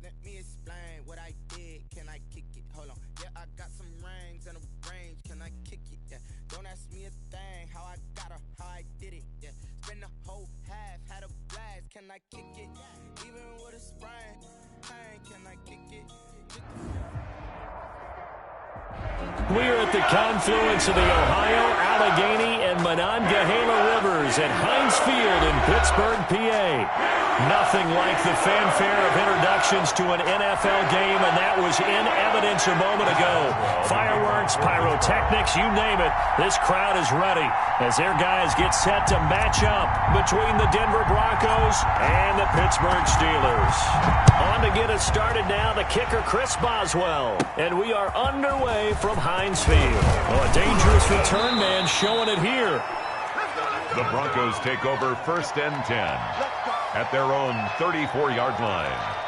Let me explain what I did. Can I kick it? Hold on. Yeah, I got some rings and a range. Can I kick it? Yeah. Don't ask me a thing. How I got her, how I did it. Yeah. Spend the whole half, had a blast. Can I kick it? Even with a sprain. Hey, can I kick it? We're at the confluence of the Ohio, Allegheny, and Monongahela Rivers at Heinz Field in Pittsburgh, PA. Nothing like the fanfare of introductions to an NFL game, and that was in evidence a moment ago. Fireworks, pyrotechnics, you name it. This crowd is ready as their guys get set to match up between the Denver Broncos and the Pittsburgh Steelers. On to get us started now, the kicker, Chris Boswell. And we are underway from Heinz Field. Oh, a dangerous return man showing it here. The Broncos take over 1st and 10 at their own 34-yard line.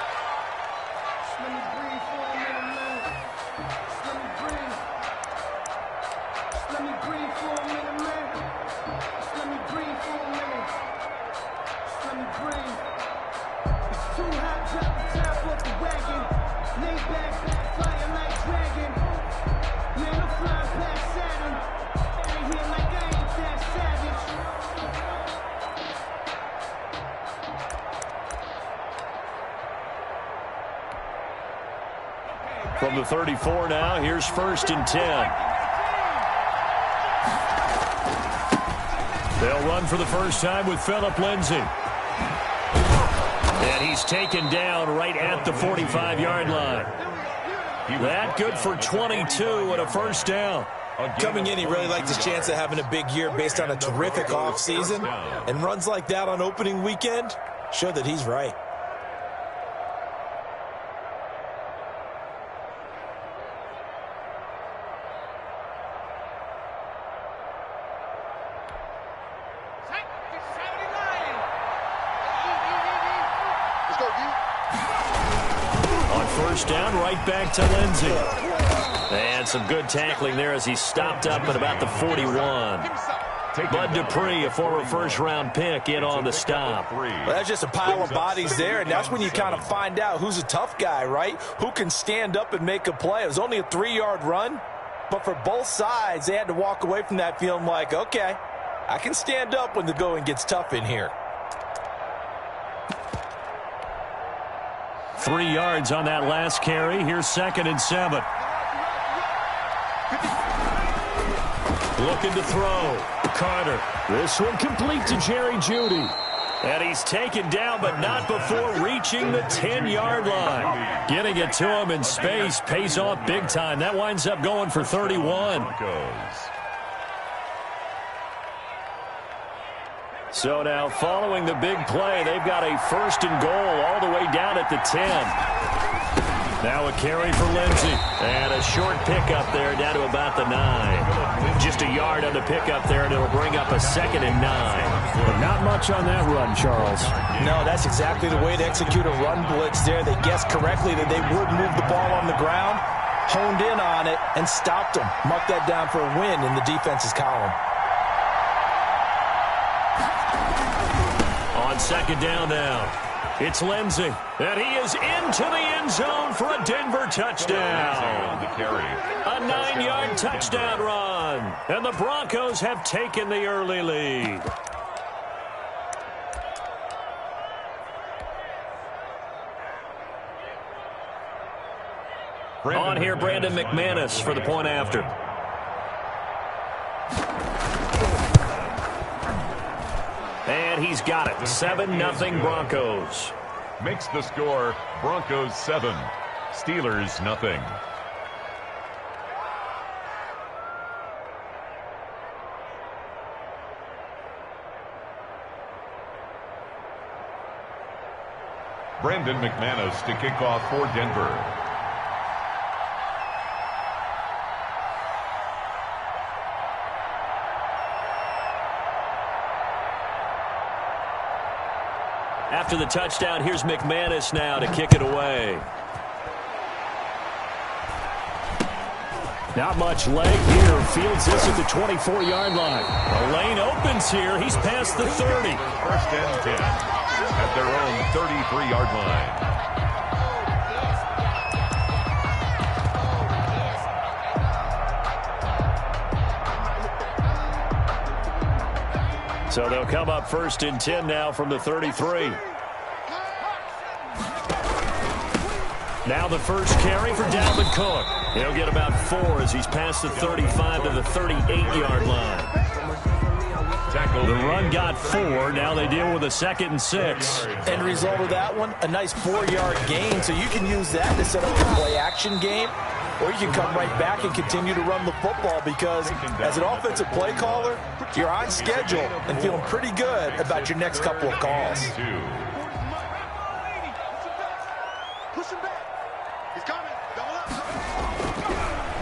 From the 34 now, here's 1st and 10. They'll run for the first time with Phillip Lindsay. And he's taken down right at the 45-yard line. That good for 22 and a first down. Coming in, he really liked his chance of having a big year based on a terrific offseason. And runs like that on opening weekend show that he's right. Down, right back to Lindsay. And some good tackling there as he stopped up at about the 41. Bud Dupree, a former first-round pick, in on the stop. Well, that's just a pile of bodies there, and that's when you kind of find out who's a tough guy, right? Who can stand up and make a play. It was only a 3-yard run, but for both sides, they had to walk away from that feeling like, okay, I can stand up when the going gets tough in here. 3 yards on that last carry. Here's 2nd and 7. Looking to throw. Carter. This one complete to Jerry Jeudy. And he's taken down, but not before reaching the 10-yard line. Getting it to him in space pays off big time. That winds up going for 31. So now, following the big play, they've got a 1st and goal all the way down at the 10. Now a carry for Lindsay. And a short pickup there down to about the 9. Just a yard on the pickup there, and it'll bring up a 2nd and 9. But not much on that run, Charles. No, that's exactly the way to execute a run blitz there. They guessed correctly that they would move the ball on the ground, honed in on it, and stopped them. Mark that down for a win in the defense's column. On 2nd down now, it's Lindsay, and he is into the end zone for a Denver touchdown. A 9-yard touchdown run, and the Broncos have taken the early lead. On here, Brandon McManus for the point after. And he's got it. 7-0 Broncos. Makes the score Broncos 7, Steelers 0. Brandon McManus to kick off for Denver. After the touchdown, here's McManus now to kick it away. Not much leg here. Fields this at the 24-yard line. The lane opens here. He's past the 30. 1st and 10 at their own 33-yard line. So they'll come up 1st and 10 now from the 33. Now the first carry for Dalvin Cook. He'll get about 4 as he's past the 35 to the 38-yard line. The run got 4. Now they deal with a 2nd and 6. End result of that one, a nice 4-yard gain. So you can use that to set up your play-action game, or you can come right back and continue to run the football because as an offensive play caller, you're on schedule and feeling pretty good about your next couple of calls.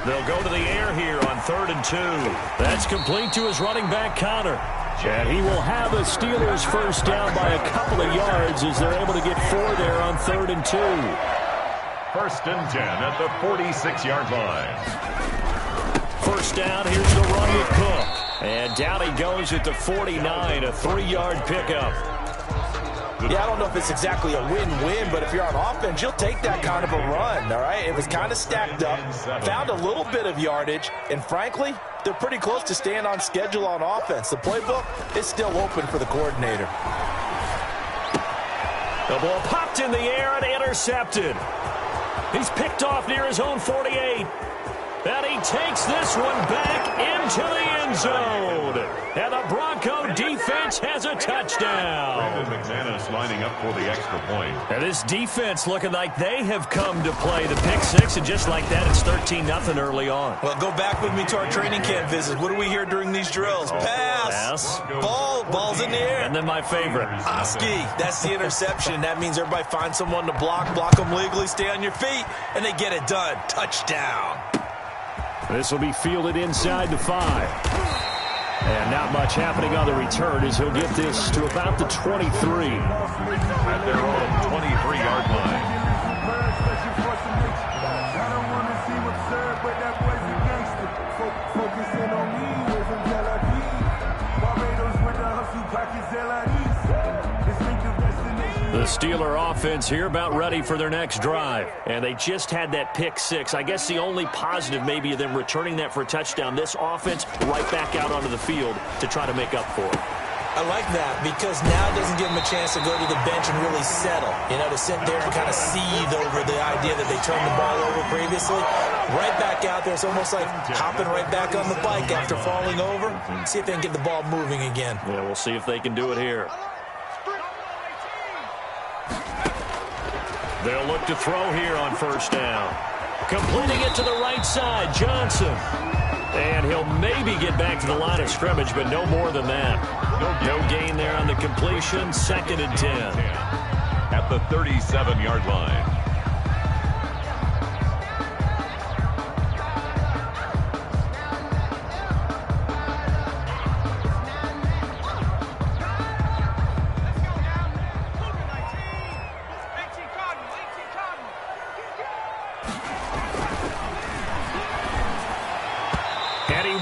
They'll go to the air here on 3rd and 2. That's complete to his running back, Connor. And he will have the Steelers first down by a couple of yards as they're able to get 4 there on 3rd and 2. 1st and 10 at the 46-yard line. First down, here's the run with Cook. And down he goes at the 49, a 3-yard pickup. Yeah, I don't know if it's exactly a win-win, but if you're on offense, you'll take that kind of a run, all right? It was kind of stacked up, found a little bit of yardage, and frankly, they're pretty close to staying on schedule on offense. The playbook is still open for the coordinator. The ball popped in the air and intercepted. He's picked off near his own 48. And he takes this one back into the end zone. And the Bronco defense has a touchdown. Brandon McManus lining up for the extra point. And this defense looking like they have come to play the pick 6, and just like that, it's 13-0 early on. Well, go back with me to our training camp visits. What do we hear during these drills? Pass. Ball's in the air. And then my favorite. Oski, that's the interception. That means everybody finds someone to block them legally, stay on your feet, and they get it done. Touchdown. This will be fielded inside the 5. And not much happening on the return as he'll get this to about the 23. At their own 23-yard line. The Steeler offense here about ready for their next drive. And they just had that pick 6. I guess the only positive maybe of them returning that for a touchdown. This offense right back out onto the field to try to make up for it. I like that because now it doesn't give them a chance to go to the bench and really settle. You know, to sit there and kind of seethe over the idea that they turned the ball over previously. Right back out there. It's almost like hopping right back on the bike after falling over. See if they can get the ball moving again. Yeah, we'll see if they can do it here. They'll look to throw here on first down. Completing it to the right side, Johnson. And he'll maybe get back to the line of scrimmage, but no more than that. No gain there on the completion, 2nd and 10. At the 37-yard line.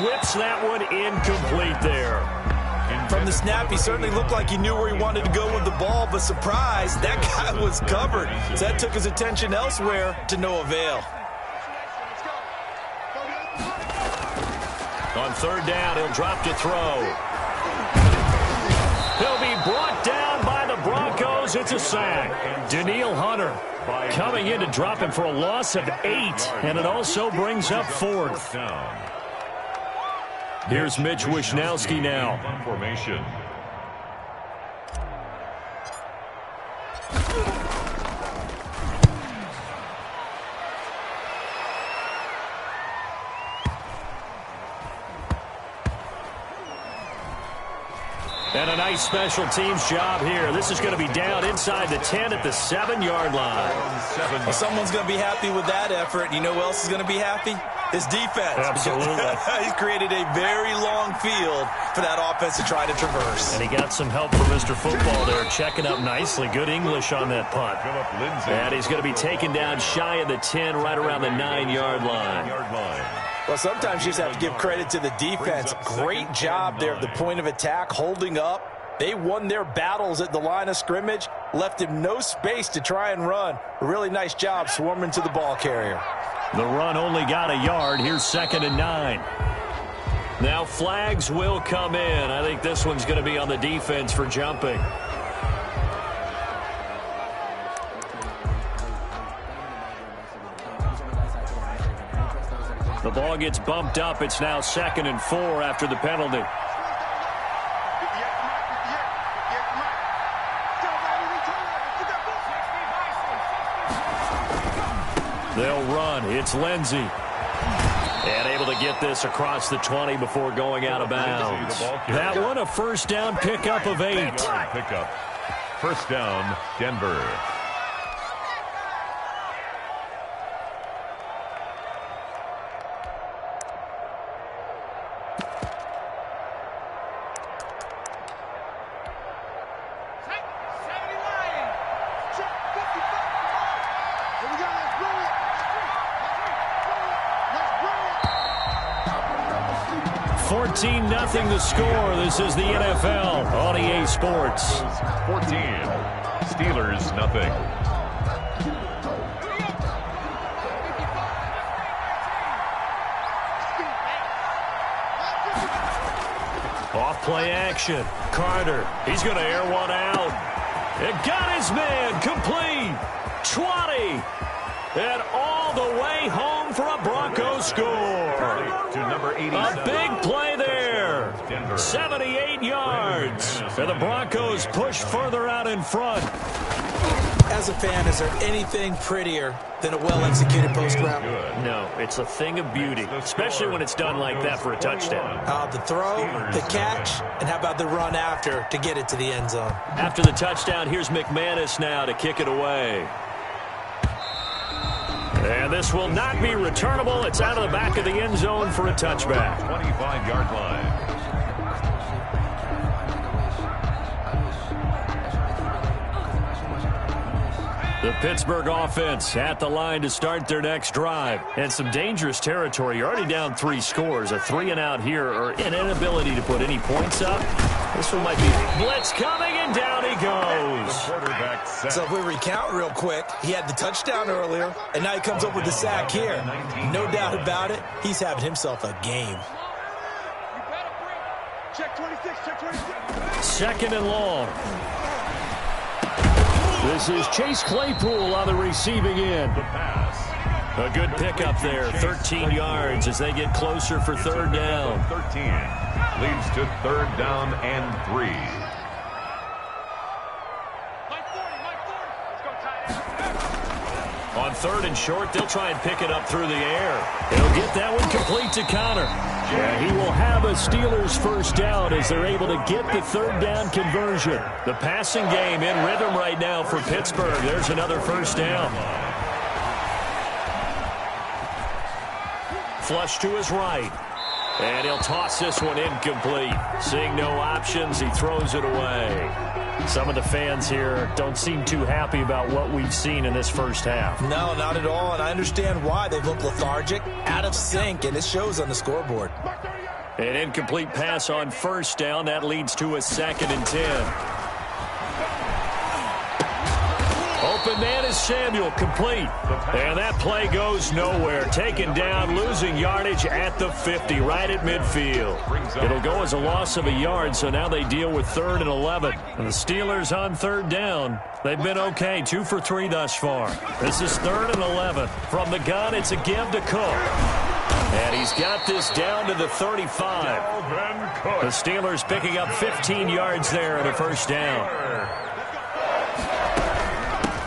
Whips that one incomplete there. From the snap, he certainly looked like he knew where he wanted to go with the ball, but surprise, that guy was covered. So that took his attention elsewhere to no avail. On 3rd down, he'll drop to throw. He'll be brought down by the Broncos. It's a sack. Danielle Hunter coming in to drop him for a loss of 8, and it also brings up 4th. Here's Mitch Wishnowski now. Formation. And a nice special teams job here. This is going to be down inside the 10 at the 7-yard line. Well, someone's going to be happy with that effort. You know who else is going to be happy? His defense. Absolutely. He's created a very long field for that offense to try to traverse. And he got some help from Mr. Football there, checking up nicely. Good English on that punt. And he's going to be taken down shy of the 10, right around the 9-yard line. Well, sometimes you just have to give credit to the defense. Great job there at the point of attack, holding up. They won their battles at the line of scrimmage, left him no space to try and run. A really nice job swarming to the ball carrier. The run only got a yard. Here's 2nd and 9. Now flags will come in. I think this one's going to be on the defense for jumping. The ball gets bumped up. It's now 2nd and 4 after the penalty. They'll run. It's Lindsey. And able to get this across the 20 before going out of bounds. That one a first down pickup of 8. Pickup. First down, Denver. Nothing the score. This is the NFL on EA Sports. 14. Steelers, nothing. Off play action. Carter. He's going to air one out. It got his man complete. 20. And all the way home for a Broncos score. To number 87. A big play there. Denver. 78 yards. And the Broncos push further out in front. As a fan, is there anything prettier than a well-executed post route? No, it's a thing of beauty, especially when it's done like that for a touchdown. The throw, the catch, and how about the run after to get it to the end zone? After the touchdown, here's McManus now to kick it away. And this will not be returnable. It's out of the back of the end zone for a touchback. 25-yard line. The Pittsburgh offense at the line to start their next drive. And some dangerous territory. You're already down 3 scores. A 3-and-out here or an inability to put any points up. This one might be blitz coming, and down he goes. So if we recount real quick, he had the touchdown earlier, and now he comes up with the sack here. No doubt about it, he's having himself a game. Check 26, check 26. 2nd and long. This is Chase Claypool on the receiving end. A good pickup there, 13 yards as they get closer for 3rd down. 13 leads to 3rd down and 3. On 3rd and short, they'll try and pick it up through the air. He'll get that one complete to Connor. Yeah, he will have a Steelers first down as they're able to get the 3rd down conversion. The passing game in rhythm right now for Pittsburgh. There's another first down. Flush to his right. And he'll toss this one incomplete. Seeing no options, he throws it away. Some of the fans here don't seem too happy about what we've seen in this first half. No, not at all, and I understand why. They've looked lethargic, out of sync, and it shows on the scoreboard. An incomplete pass on first down. That leads to a 2nd and 10. Open man is Samuel, complete. And that play goes nowhere. Taken down, losing yardage at the 50, right at midfield. It'll go as a loss of a yard, so now they deal with 3rd and 11. And the Steelers on 3rd down. They've been okay, 2 for 3 thus far. This is 3rd and 11. From the gun, it's a give to Cook. And he's got this down to the 35. The Steelers picking up 15 yards there at a first down.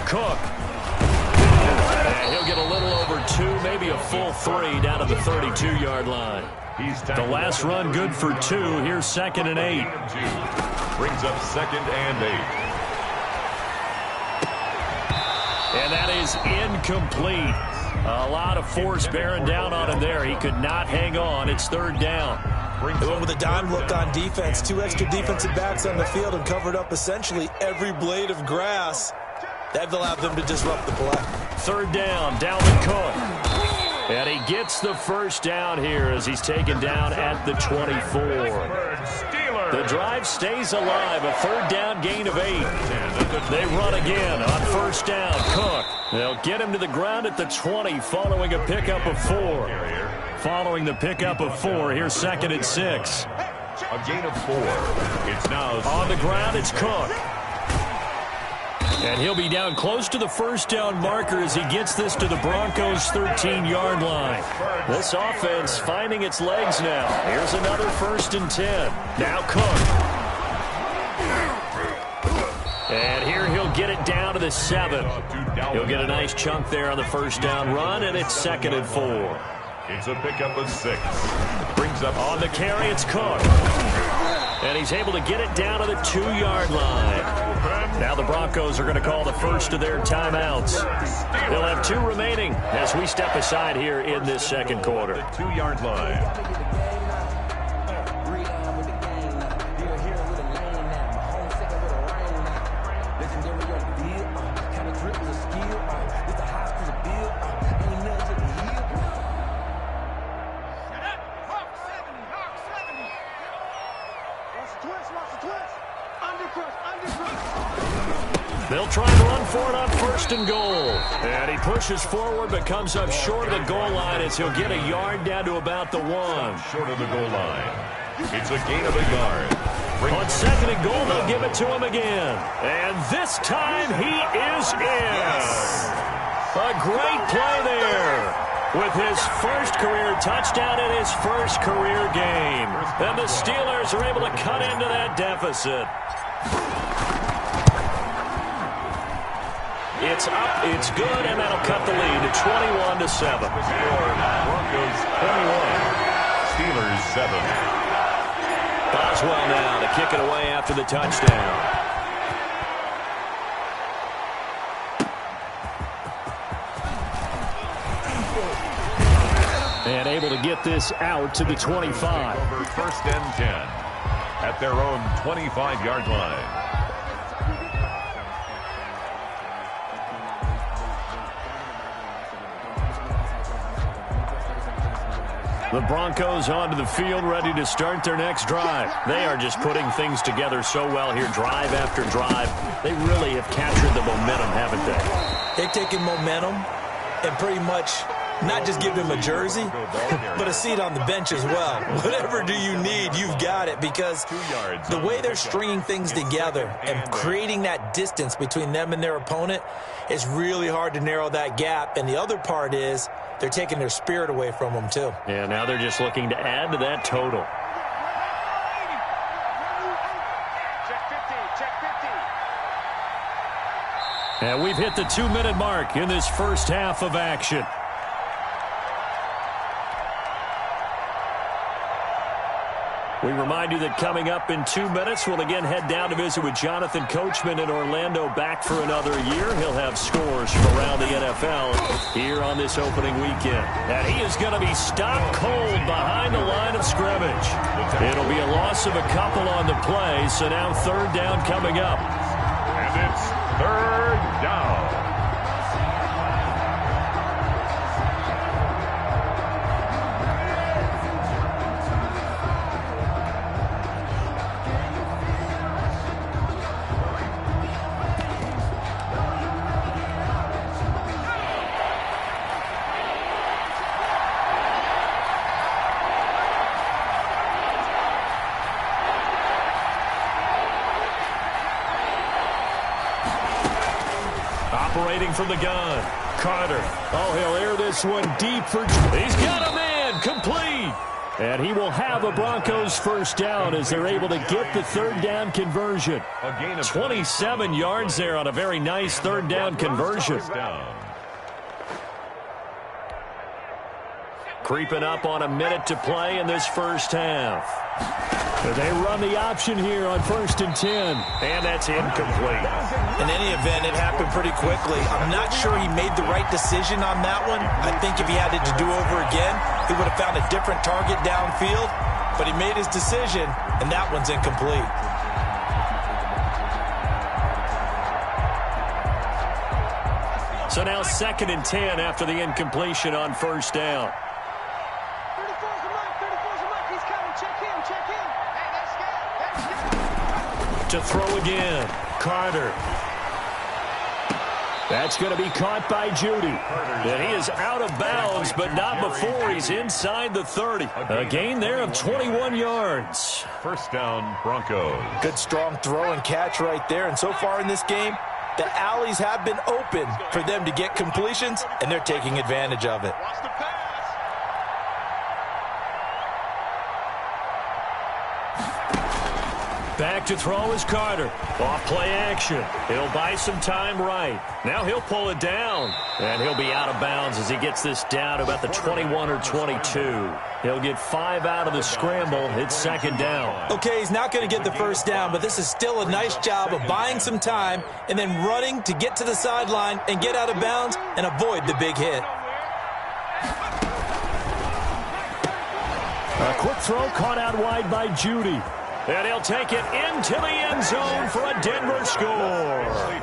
Cook. And he'll get a little over 2, maybe a full 3 down to the 32-yard line. The last run good for 2. Here's 2nd and 8. Brings up 2nd and 8. And that is incomplete. A lot of force bearing down on him there. He could not hang on. It's 3rd down. They went with a dime look on defense. 2 extra defensive backs on the field and covered up essentially every blade of grass. That allowed them to disrupt the play. 3rd down, Dalvin Cook. And he gets the first down here as he's taken down at the 24. The drive stays alive, a 3rd down gain of 8. They run again on first down, Cook. They'll get him to the ground at the 20 following a pickup of 4. following the pickup of 4. Here's 2nd and 6. A gain of 4. It's now on the ground. It's Cook. And he'll be down close to the first down marker as he gets this to the Broncos' 13-yard line. This offense finding its legs now. Here's another 1st and 10. Now Cook. And here he'll get it down to the 7. He'll get a nice chunk there on the first down run, and it's 2nd and 4. It's a pickup of 6. Brings up on the carry. It's Cook. And he's able to get it down to the 2-yard line. Now the Broncos are going to call the first of their timeouts. They'll have 2 remaining as we step aside here in this second quarter. The 2-yard line. They'll try to run for it on 1st and goal. And he pushes forward but comes up short of the goal line as he'll get a yard down to about the 1. Short of the goal line. It's a gain of a yard. On 2nd and goal, they'll give it to him again. And this time he is in. A great play there with his first career touchdown in his first career game. And the Steelers are able to cut into that deficit. It's up, it's good, and that'll cut the lead to 21-7. Broncos 21, Steelers 7. Boswell now to kick it away after the touchdown. And able to get this out to the 25. Over 1st and 10 at their own 25-yard line. The Broncos onto the field, ready to start their next drive. They are just putting things together so well here, drive after drive. They really have captured the momentum, haven't they? They've taken momentum and pretty much not just give them a jersey, but a seat on the bench as well. Whatever do you need, you've got it, because the way they're stringing things together and creating that distance between them and their opponent is really hard to narrow that gap. And the other part is they're taking their spirit away from them, too. Yeah, now they're just looking to add to that total. And we've hit the 2-minute mark in this first half of action. We remind you that coming up in 2 minutes, we'll again head down to visit with Jonathan Coachman in Orlando, back for another year. He'll have scores from around the NFL here on this opening weekend. And he is going to be stopped cold behind the line of scrimmage. It'll be a loss of a couple on the play, so now 3rd down coming up. And it's 3rd down. Operating from the gun, Carter. Oh, he'll air this one deep for... He's got a man, complete. And he will have a Broncos first down as they're able to get the 3rd down conversion. 27 yards there on a very nice 3rd down conversion. Creeping up on a minute to play in this first half. They run the option here on 1st and 10. And that's incomplete. In any event, it happened pretty quickly. I'm not sure he made the right decision on that one. I think if he had it to do over again, he would have found a different target downfield. But he made his decision, and that one's incomplete. So now 2nd and 10 after the incompletion on 1st down. To throw again, Carter. That's going to be caught by Judy. And he is out of bounds, but not before he's inside the 30. A gain there of 21 yards. First down, Broncos. Good strong throw and catch right there. And so far in this game, the alleys have been open for them to get completions, and they're taking advantage of it. Back to throw is Carter. Off play action. He'll buy some time right. Now he'll pull it down. And he'll be out of bounds as he gets this down to about the 21 or 22. He'll get 5 out of the scramble. It's second down. Okay, he's not going to get the first down, but this is still a nice job of buying some time and then running to get to the sideline and get out of bounds and avoid the big hit. A quick throw caught out wide by Judy. And he'll take it into the end zone for a Denver score. A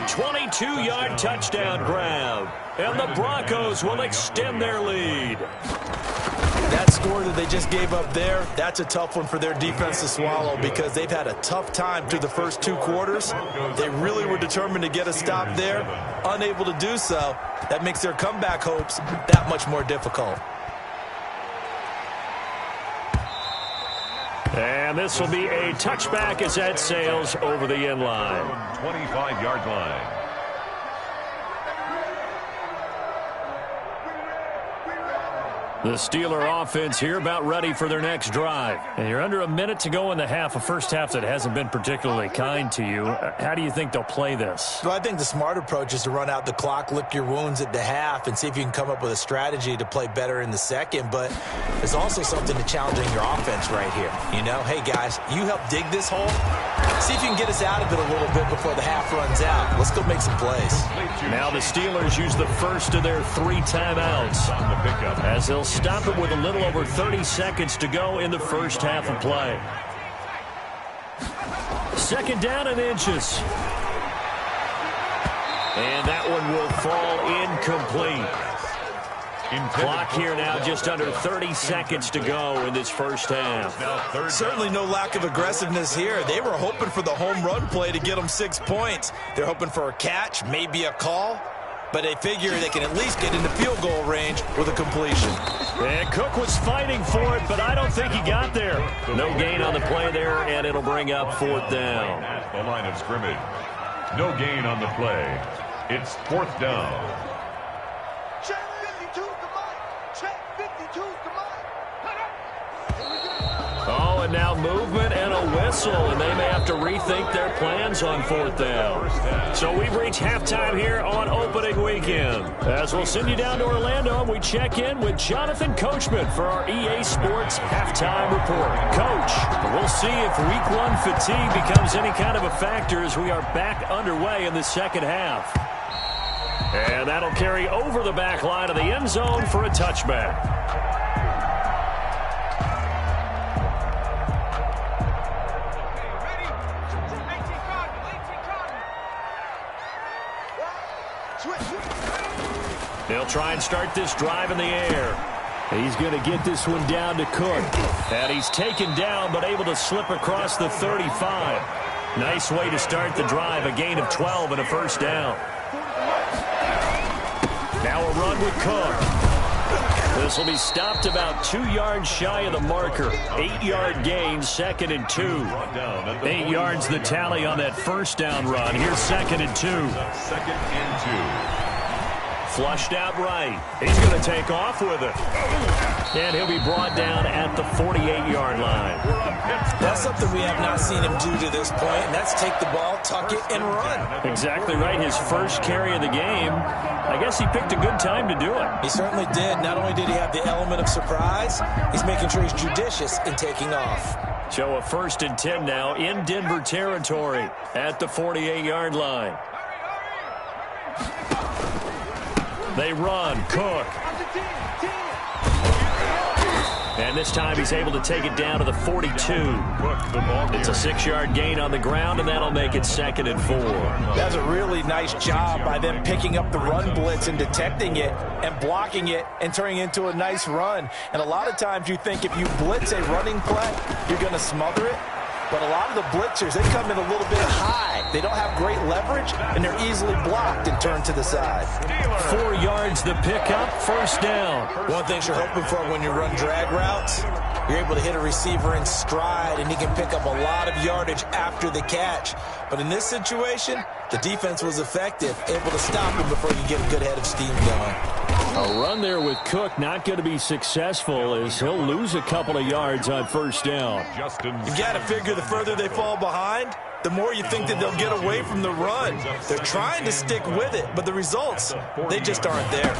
22-yard touchdown grab. And the Broncos will extend their lead. That score that they just gave up there, that's a tough one for their defense to swallow because they've had a tough time through the first 2 quarters. They really were determined to get a stop there. Unable to do so, that makes their comeback hopes that much more difficult. And this will be a touchback as that sails over the end line. 25-yard line. The Steeler offense here about ready for their next drive. And you're under a minute to go in the half, a first half that hasn't been particularly kind to you. How do you think they'll play this? Well, I think the smart approach is to run out the clock, lick your wounds at the half, and see if you can come up with a strategy to play better in the second. But there's also something to challenging your offense right here. You know, hey, guys, you help dig this hole. See if you can get us out of it a little bit before the half runs out. Let's go make some plays. Now the Steelers use the first of their 3 timeouts as they'll stop it with a little over 30 seconds to go in the first half of play. Second down and inches. And that one will fall incomplete. Clock here now just under 30 seconds to go in this first half. Certainly no lack of aggressiveness here. They were hoping for the home run play to get them 6 points. They're hoping for a catch, maybe a call. But they figure they can at least get into field goal range with a completion. And Cook was fighting for it, but I don't think he got there. No gain on the play there, and it'll bring up 4th down. At the line of scrimmage. No gain on the play. It's 4th down. Check 52's the mic. Check 52's the mic. Oh, and now movement and a whistle, and they may have to rethink their plans on 4th down. So we've reached halftime here on opening weekend. As we'll send you down to Orlando, we check in with Jonathan Coachman for our EA Sports Halftime Report. Coach, we'll see if Week 1 fatigue becomes any kind of a factor as we are back underway in the second half. And that'll carry over the back line of the end zone for a touchback. They'll try and start this drive in the air. He's going to get this one down to Cook. And he's taken down but able to slip across the 35. Nice way to start the drive, a gain of 12 and a first down. Now a run with Cook. This will be stopped about 2 yards shy of the marker. 8-yard gain, 2nd and 2. 8 yards the tally on that first down run. Here's 2nd and 2. 2nd and 2. Flushed out right. He's going to take off with it. And he'll be brought down at the 48-yard line. That's something we have not seen him do to this point, and that's take the ball, tuck it, and run. Exactly right. His first carry of the game. I guess he picked a good time to do it. He certainly did. Not only did he have the element of surprise, he's making sure he's judicious in taking off. So a 1st and 10 now in Denver territory at the 48-yard line. They run. Cook. And this time he's able to take it down to the 42. It's a 6-yard gain on the ground, and that'll make it 2nd and 4. That's a really nice job by them picking up the run blitz and detecting it and blocking it and turning it into a nice run. And a lot of times you think if you blitz a running play, you're going to smother it. But a lot of the blitzers, they come in a little bit high. They don't have great leverage, and they're easily blocked and turned to the side. 4 yards the pickup, first down. One thing you're hoping for when you run drag routes, you're able to hit a receiver in stride, and he can pick up a lot of yardage after the catch. But in this situation, the defense was effective, able to stop him before you get a good head of steam going. A run there with Cook not going to be successful as he'll lose a couple of yards on first down. You've got to figure the further they fall behind, the more you think that they'll get away from the run. They're trying to stick with it, but the results, they just aren't there.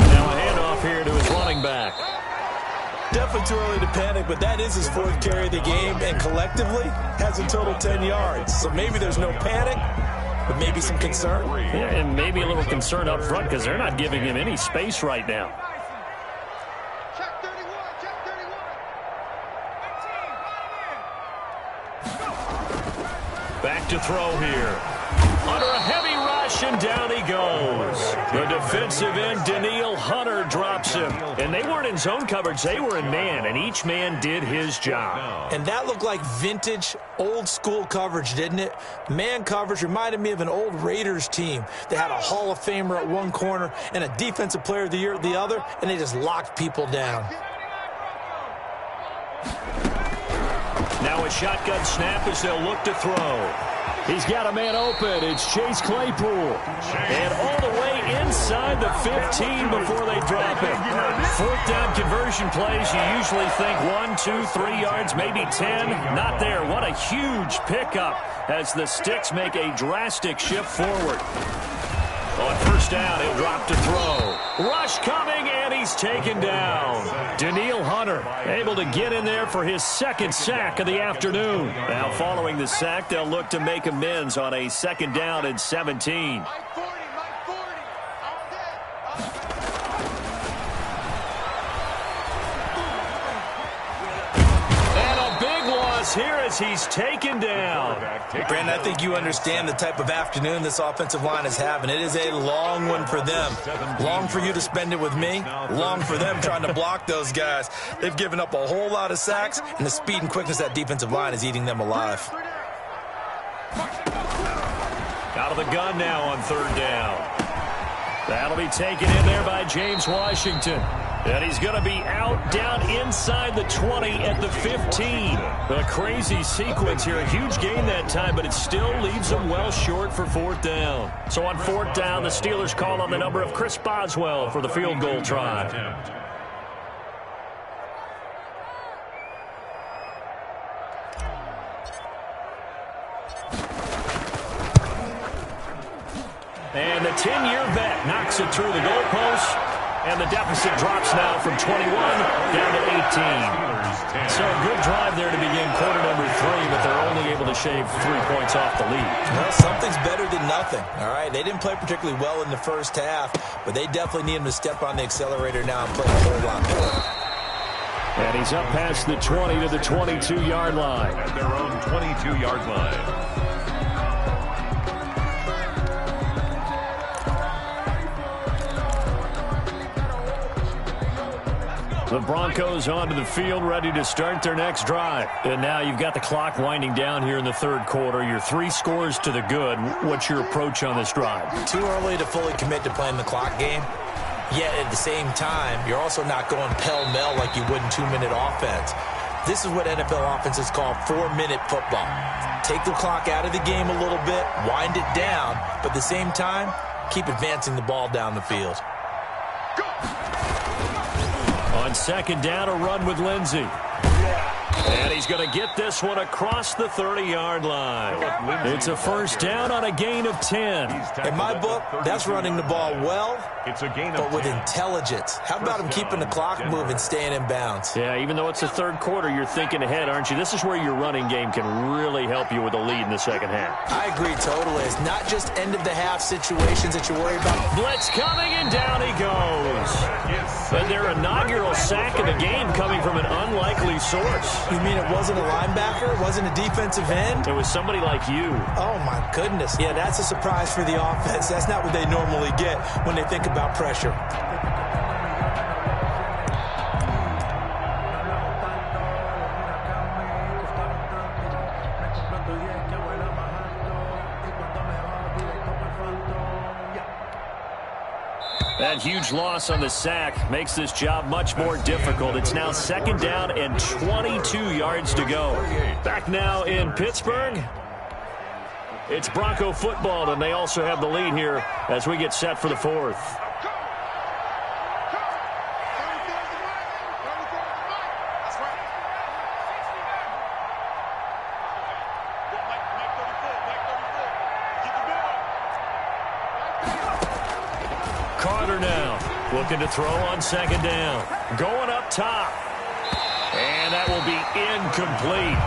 Now a handoff here to his running back. Definitely too early to panic, but that is his 4th carry of the game, and collectively has a total 10 yards. So maybe there's no panic, but maybe some concern. Yeah, and maybe a little concern up front because they're not giving him any space right now. Check 31, check 31. Back to throw here. Under a heavy rush, and down he goes. The defensive end, Danielle Hunter, drops him. And they weren't in zone coverage. They were in man, and each man did his job. And that looked like vintage, old-school coverage, didn't it? Man coverage reminded me of an old Raiders team. They had a Hall of Famer at one corner and a Defensive Player of the Year at the other, and they just locked people down. Now a shotgun snap as they'll look to throw. He's got a man open. It's Chase Claypool. And all the way inside the 15 before they drop him. 4th down conversion plays, you usually think 1, 2, 3 yards, maybe 10. Not there. What a huge pickup as the Sticks make a drastic shift forward. On first down, he'll drop to throw. Rush coming, and he's taken down. Danielle Hunter able to get in there for his 2nd sack of the afternoon. Now following the sack, they'll look to make amends on a 2nd down and 17. Mike 40, Mike 40. All day. And a big loss here as he's taken down. Brandon, I think you understand the type of afternoon this offensive line is having. It is a long one for them. Long for you to spend it with me. Long for them trying to block those guys. They've given up a whole lot of sacks, and the speed and quickness of that defensive line is eating them alive. Out of the gun now on 3rd down. That'll be taken in there by James Washington. And he's going to be out down inside the 20 at the 15. A crazy sequence here. A huge gain that time, but it still leaves them well short for 4th down. So on 4th down, the Steelers call on the number of Chris Boswell for the field goal try. And the 10-year vet knocks it through the goalpost. And the deficit drops now from 21 down to 18. So a good drive there to begin quarter number 3, but they're only able to shave 3 points off the lead. Well, something's better than nothing, all right? They didn't play particularly well in the first half, but they definitely need him to step on the accelerator now and play a whole lot better. And he's up past the 20 to the 22-yard line. At their own 22-yard line. The Broncos onto the field, ready to start their next drive. And now you've got the clock winding down here in the 3rd quarter. You're 3 scores to the good. What's your approach on this drive? Too early to fully commit to playing the clock game. Yet at the same time, you're also not going pell-mell like you would in 2-minute offense. This is what NFL offenses call 4-minute football. Take the clock out of the game a little bit, wind it down, but at the same time, keep advancing the ball down the field. On 2nd down, a run with Lindsey. And he's going to get this one across the 30-yard line. It's a 1st down on a gain of 10. In my book, that's running the ball well, but with intelligence. How about him keeping the clock moving, staying in bounds? Yeah, even though it's the 3rd quarter, you're thinking ahead, aren't you? This is where your running game can really help you with a lead in the 2nd half. I agree totally. It's not just end-of-the-half situations that you worry about. Blitz coming, and down he goes. And their inaugural sack of the game coming from an unlikely source. You mean it wasn't a linebacker? It wasn't a defensive end? It was somebody like you. Oh, my goodness. Yeah, that's a surprise for the offense. That's not what they normally get when they think about pressure. That huge loss on the sack makes this job much more difficult. It's now 2nd down and 22 yards to go. Back now in Pittsburgh. It's Bronco football, and they also have the lead here as we get set for the 4th. Carter now looking to throw on 2nd down. Going up top. And that will be incomplete.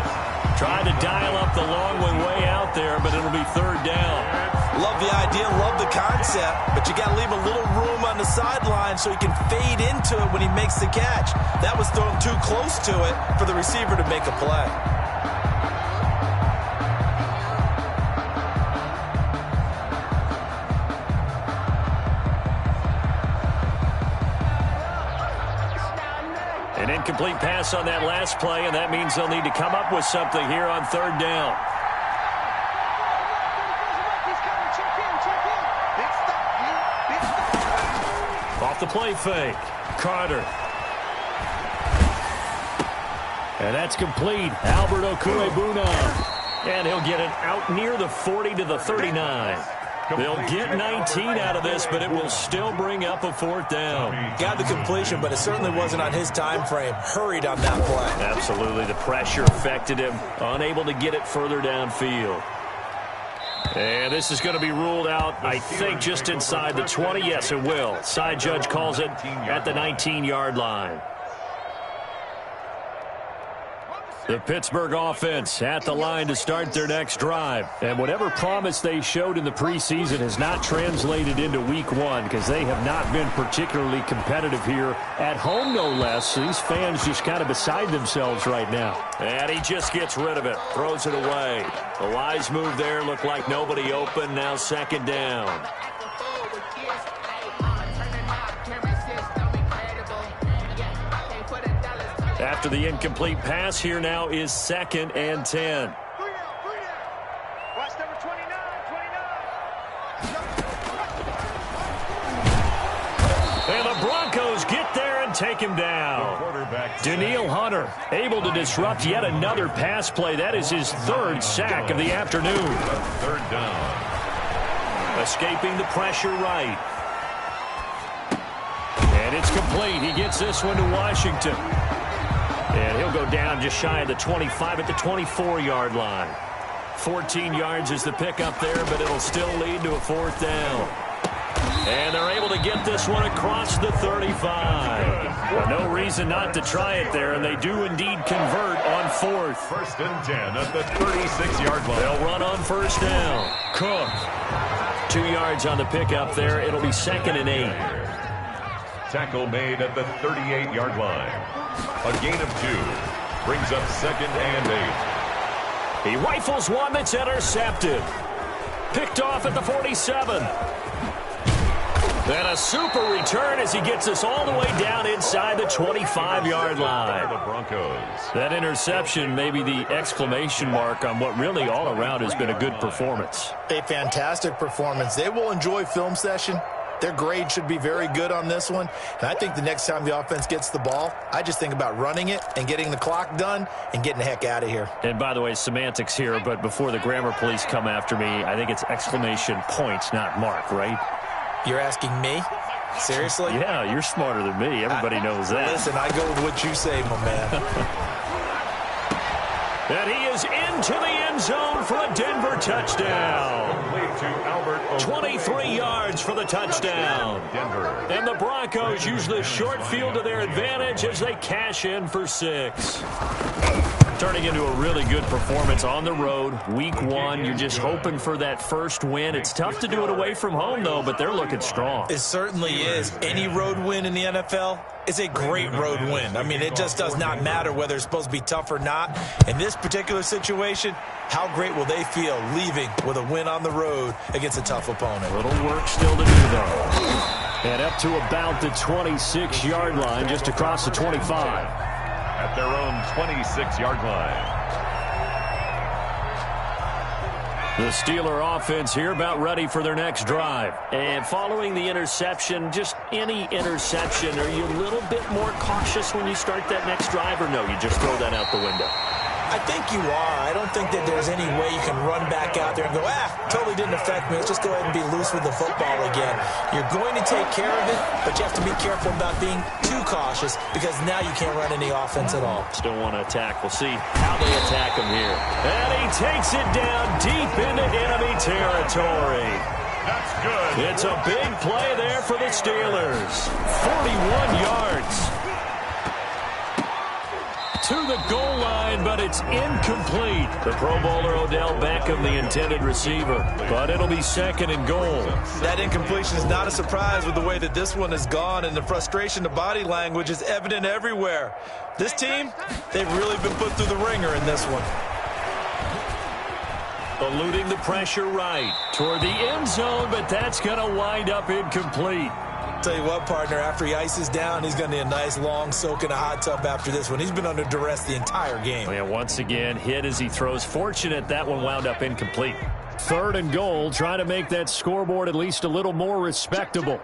Tried to dial up the long way out there, but it'll be 3rd down. Love the idea, love the concept, but you got to leave a little room on the sideline so he can fade into it when he makes the catch. That was thrown too close to it for the receiver to make a play. An incomplete pass on that last play, and that means they'll need to come up with something here on 3rd down. Off the play fake. Carter. And that's complete. Albert Okwuegbunam. And he'll get it out near the 40 to the 39. They'll get 19 out of this, but it will still bring up a 4th down. Got the completion, but it certainly wasn't on his time frame. Hurried on that play. Absolutely. The pressure affected him. Unable to get it further downfield. And this is going to be ruled out, I think, just inside the 20. Yes, it will. Side judge calls it at the 19-yard line. The Pittsburgh offense at the line to start their next drive. And whatever promise they showed in the preseason has not translated into week 1 because they have not been particularly competitive here at home, no less. These fans just kind of beside themselves right now. And he just gets rid of it, throws it away. The wise move there, looked like nobody open. Now 2nd down. After the incomplete pass, here now is 2nd and 10. Watch number 29. And the Broncos get there and take him down. Danielle Hunter able to disrupt yet another pass play. That is his 3rd sack of the afternoon. 3rd down. Escaping the pressure right. And it's complete. He gets this one to Washington. And he'll go down just shy of the 25 at the 24-yard line. 14 yards is the pickup there, but it'll still lead to a 4th down. And they're able to get this one across the 35. Well, no reason not to try it there, and they do indeed convert on 4th. 1st and 10 at the 36-yard line. They'll run on 1st down. Cook. 2 yards on the pickup there. It'll be 2nd and 8. Tackle made at the 38-yard line. A gain of 2 brings up 2nd and 8. He rifles one that's intercepted. Picked off at the 47. Then a super return as he gets us all the way down inside the 25-yard line. The Broncos. That interception may be the exclamation mark on what really all around has been a good performance. A fantastic performance. They will enjoy film session. Their grade should be very good on this one. And I think the next time the offense gets the ball, I just think about running it and getting the clock done and getting the heck out of here. And by the way, semantics here, but before the grammar police come after me, I think it's exclamation points, not mark, right? You're asking me? Seriously? Yeah, you're smarter than me. Everybody knows that. Listen, I go with what you say, my man. And he is into the end zone for a Denver touchdown. 23 yards for the touchdown. Denver. And the Broncos use the short field to their advantage as they cash in for 6. Turning into a really good performance on the road. Week 1, you're just hoping for that first win. It's tough to do it away from home, though, but they're looking strong. It certainly is. Any road win in the NFL is a great road win. I mean, it just does not matter whether it's supposed to be tough or not. In this particular situation, how great will they feel leaving with a win on the road against a tough opponent? A little work still to do, though. And up to about the 26-yard line, just across the 25. At their own 26-yard line. The Steeler offense here about ready for their next drive. And following the interception, just any interception, are you a little bit more cautious when you start that next drive, or no, you just throw that out the window? I think you are. I don't think that there's any way you can run back out there and go, totally didn't affect me. Let's just go ahead and be loose with the football again. You're going to take care of it, but you have to be careful about being too cautious because now you can't run any offense at all. Still want to attack. We'll see how they attack him here. And he takes it down deep into enemy territory. That's good. It's a big play there for the Steelers. 41 yards. To the goal line, but it's incomplete. The Pro Bowler Odell Beckham, the intended receiver, but it'll be 2nd and goal. That incompletion is not a surprise with the way that this one has gone, and the frustration, the body language is evident everywhere. This team, they've really been put through the ringer in this one. Eluding the pressure right toward the end zone, but that's going to wind up incomplete. Tell you what, partner, after he ices down, he's going to need a nice long soak in a hot tub after this one. He's been under duress the entire game. And once again, hit as he throws. Fortunate that one wound up incomplete. 3rd and goal, trying to make that scoreboard at least a little more respectable.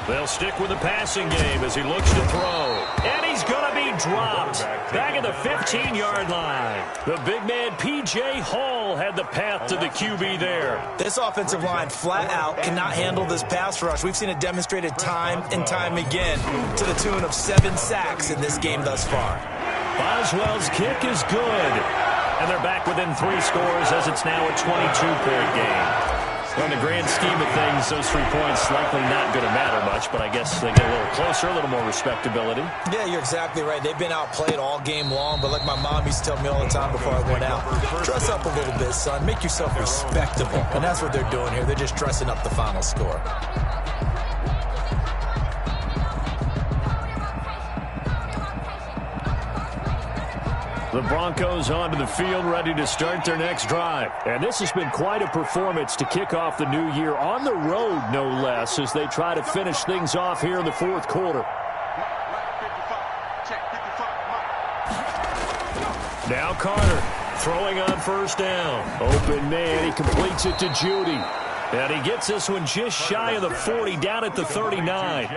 They'll stick with the passing game as he looks to throw. And he's going to be dropped back at the 15-yard line. The big man, P.J. Hall, had the path to the QB there. This offensive line flat out cannot handle this pass rush. We've seen it demonstrated time and time again to the tune of 7 sacks in this game thus far. Boswell's kick is good. And they're back within 3 scores as it's now a 22-point game. In the grand scheme of things, those 3 points likely not going to matter much, but I guess they get a little closer, a little more respectability. Yeah, you're exactly right. They've been outplayed all game long, but like my mom used to tell me all the time before I went out, dress up a little bit, son. Make yourself respectable. And that's what they're doing here. They're just dressing up the final score. The Broncos onto the field, ready to start their next drive. And this has been quite a performance to kick off the new year on the road, no less, as they try to finish things off here in the 4th quarter. Now Carter throwing on 1st down. Open man, he completes it to Judy. And he gets this one just shy of the 40, down at the 39.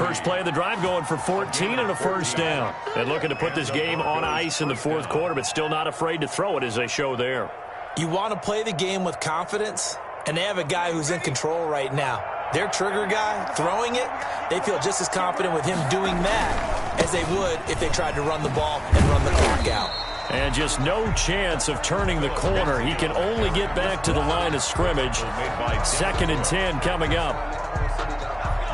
First play of the drive going for 14 and a 1st down. And looking to put this game on ice in the 4th quarter, but still not afraid to throw it as they show there. You want to play the game with confidence, and they have a guy who's in control right now. Their trigger guy, throwing it, they feel just as confident with him doing that as they would if they tried to run the ball and run the clock out. And just no chance of turning the corner. He can only get back to the line of scrimmage. 2nd and 10 coming up.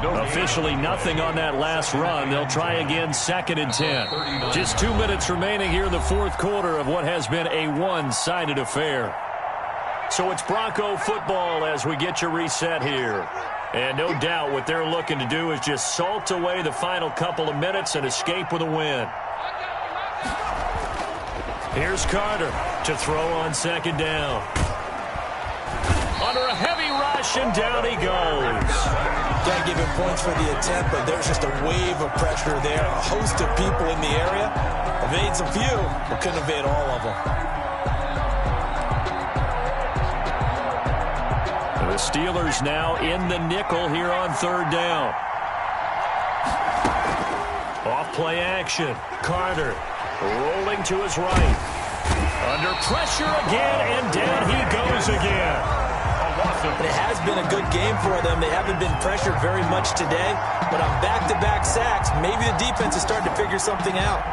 Officially nothing on that last run. They'll try again 2nd and 10. Just 2 minutes remaining here in the 4th quarter of what has been a one-sided affair. So it's Bronco football as we get you reset here. And no doubt what they're looking to do is just salt away the final couple of minutes and escape with a win. Here's Carter to throw on 2nd down. Under a heavy rush, and down he goes. Got to give him points for the attempt, but there's just a wave of pressure there. A host of people in the area. Evades a few, but couldn't evade all of them. The Steelers now in the nickel here on 3rd down. Off play action. Carter rolling to his right. Under pressure again, and down he goes again. It has been a good game for them. They haven't been pressured very much today, but on back-to-back sacks, maybe the defense is starting to figure something out.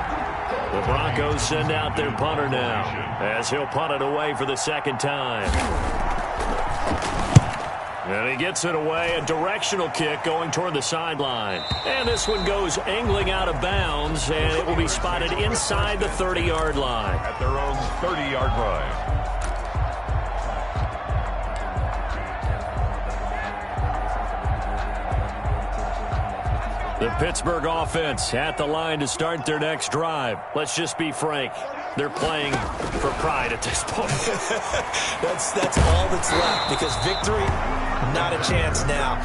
The Broncos send out their punter now, as he'll punt it away for the 2nd time. And he gets it away, a directional kick going toward the sideline. And this one goes angling out of bounds, and it will be spotted inside the 30-yard line. At their own 30-yard line. The Pittsburgh offense at the line to start their next drive. Let's just be frank. They're playing for pride at this point. That's all that's left, because victory not a chance now.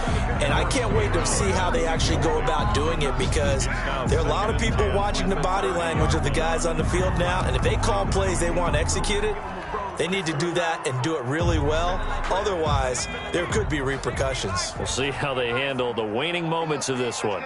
And I can't wait to see how they actually go about doing it, because there are a lot of people watching the body language of the guys on the field now, and if they call plays they want executed, they need to do that and do it really well. Otherwise, there could be repercussions. We'll see how they handle the waning moments of this one.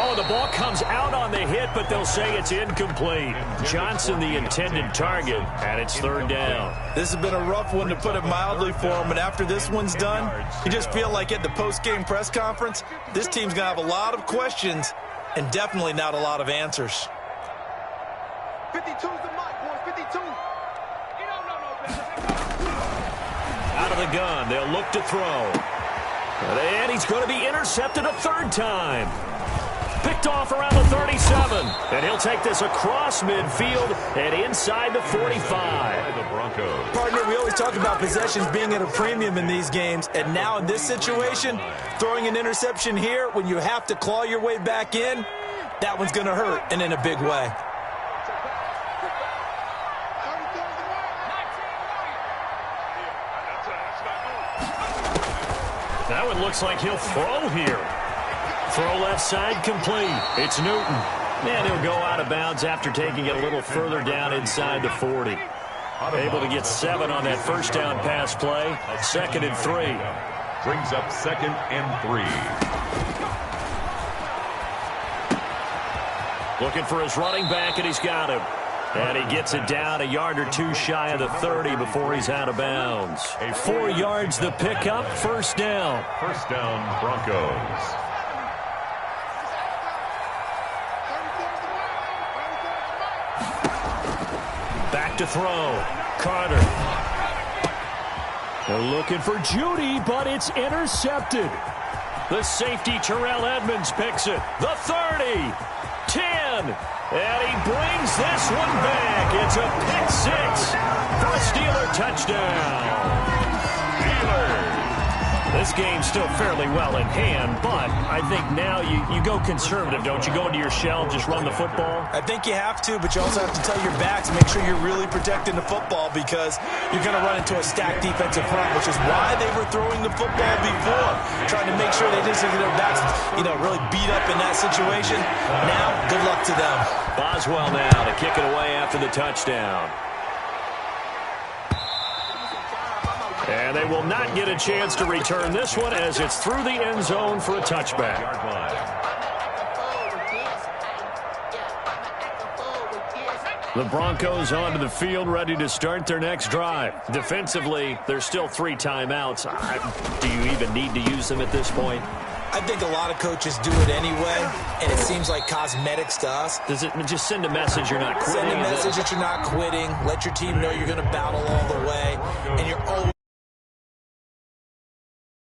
Oh, the ball comes out on the hit, but they'll say it's incomplete. Johnson, the intended target, and it's third down. This has been a rough one, to put it mildly, for him. And after this one's done, you just feel like at the post-game press conference, this team's going to have a lot of questions and definitely not a lot of answers. 52's the mic, boys, 52. Out of the gun, they'll look to throw. And he's going to be intercepted a third time. Picked off around the 37. And he'll take this across midfield and inside the 45. The Broncos. Partner, we always talk about possessions being at a premium in these games. And now in this situation, throwing an interception here when you have to claw your way back in, that one's going to hurt, and in a big way. That one looks like he'll throw here. Throw left side complete. It's Newton. And he'll go out of bounds after taking it a little further down inside the 40. Able to get 7 on that first down pass play. 2nd and 3. Brings up 2nd and 3. Looking for his running back, and he's got him. And he gets it down a yard or two shy of the 30 before he's out of bounds. 4 yards the pickup, first down. First down, Broncos. Back to throw. Carter. They're looking for Judy, but it's intercepted. The safety, Terrell Edmonds, picks it. The 30. 10. And he brings this one back. It's a pick 6 for a Steeler touchdown. Steelers. This game's still fairly well in hand, but I think now you go conservative, don't you? Go into your shell, just run the football? I think you have to, but you also have to tell your backs, make sure you're really protecting the football, because you're going to run into a stacked defensive front, which is why they were throwing the football before, trying to make sure they didn't get their backs, really beat up in that situation. Now, good luck to them. Boswell now to kick it away after the touchdown. And they will not get a chance to return this one as it's through the end zone for a touchback. The Broncos onto the field, ready to start their next drive. Defensively, there's still 3 timeouts. Do you even need to use them at this point? I think a lot of coaches do it anyway, and it seems like cosmetics to us. Does it just send a message you're not quitting? Send a message that you're not quitting. Let your team know you're going to battle all the way, and you're always